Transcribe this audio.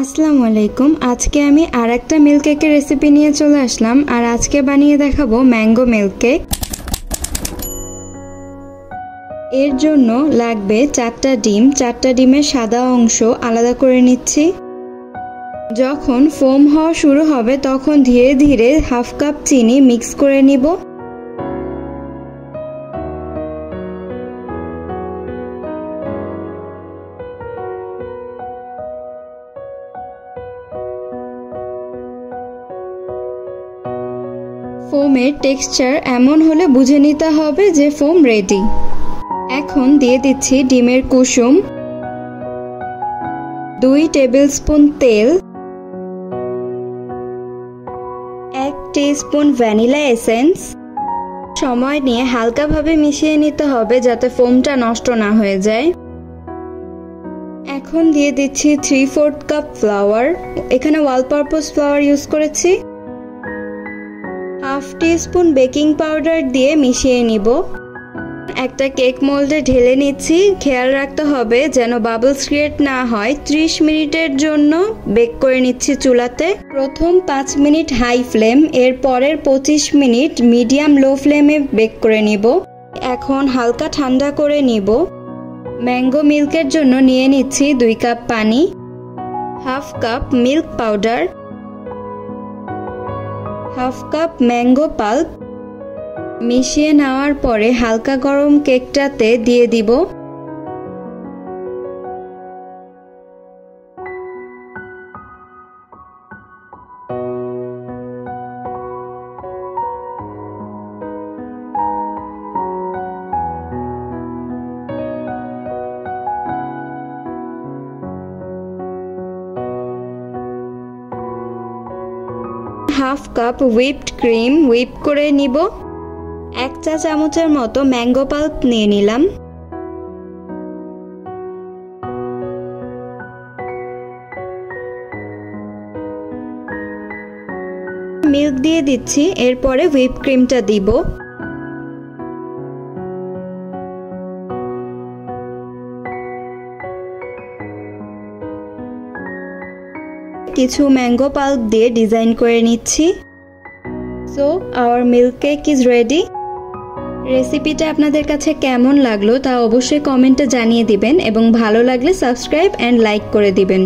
আসসালামু আলাইকুম। আজকে আমি আরেকটা মিল্ক কেকের রেসিপি নিয়ে চলে আসলাম আর আজকে বানিয়ে দেখাবো ম্যাঙ্গো মিল্ক কেক। এর জন্য লাগবে 4টা ডিম। 4টা ডিমের সাদা অংশ আলাদা করে নিচ্ছি। যখন ফোম হওয়া শুরু হবে তখন ধীরে ধীরে হাফ কাপ চিনি মিক্স করে নিব। ফোমের টেক্সচার এমন হলে বুঝে নিতে হবে যে ফোম রেডি। এখন দিয়ে দিচ্ছি ডিমের কুসুম, 2 টেবিলস্পুন তেল, 1 টিস্পুন ভ্যানিলা এসেন্স। সময় নিয়ে হালকাভাবে মিশিয়ে নিতে হবে যাতে ফোমটা নষ্ট না হয়ে যায়। এখন দিয়ে দিচ্ছি 3/4 কাপ ফ্লাওয়ার। এখানে অল পারপাস ফ্লাওয়ার ইউজ করেছি। হাফ টিস্পুন বেকিং পাউডার দিয়ে মিশিয়ে নিব। একটা কেক মোল্ডে ঢেলে নিচ্ছি। খেয়াল রাখতে হবে যেন বাবলস ক্রিয়েট না হয়। 30 মিনিটের জন্য বেক করে নিচ্ছি চুলাতে। প্রথম 5 মিনিট হাই ফ্লেম, এর পরের 25 মিনিট মিডিয়াম লো ফ্লেমে বেক করে নিব। এখন হালকা ঠান্ডা করে নিব। ম্যাঙ্গো মিল্কের জন্য নিয়ে নিচ্ছি 2 কাপ পানি, half cup milk powder, half cup mango pulp. মিশিয়ে নেওয়ার পরে হালকা গরম কেকটাতে দিয়ে দিব। Half cup whipped cream whip করে নিব। 1 চা চামচের মতো ম্যাঙ্গো পাল্প নিয়ে নিলাম। মিল্ক দিয়ে দিচ্ছি, এরপরে হুইপ ক্রিমটা দিব। কিছু ম্যাঙ্গো পাল্প দিয়ে ডিজাইন করে নিচ্ছি। So our milk cake is ready. রেসিপিটা আপনাদের কাছে কেমন লাগলো তা অবশ্যই কমেন্টে জানিয়ে দিবেন এবং ভালো লাগলে সাবস্ক্রাইব অ্যান্ড লাইক করে দিবেন।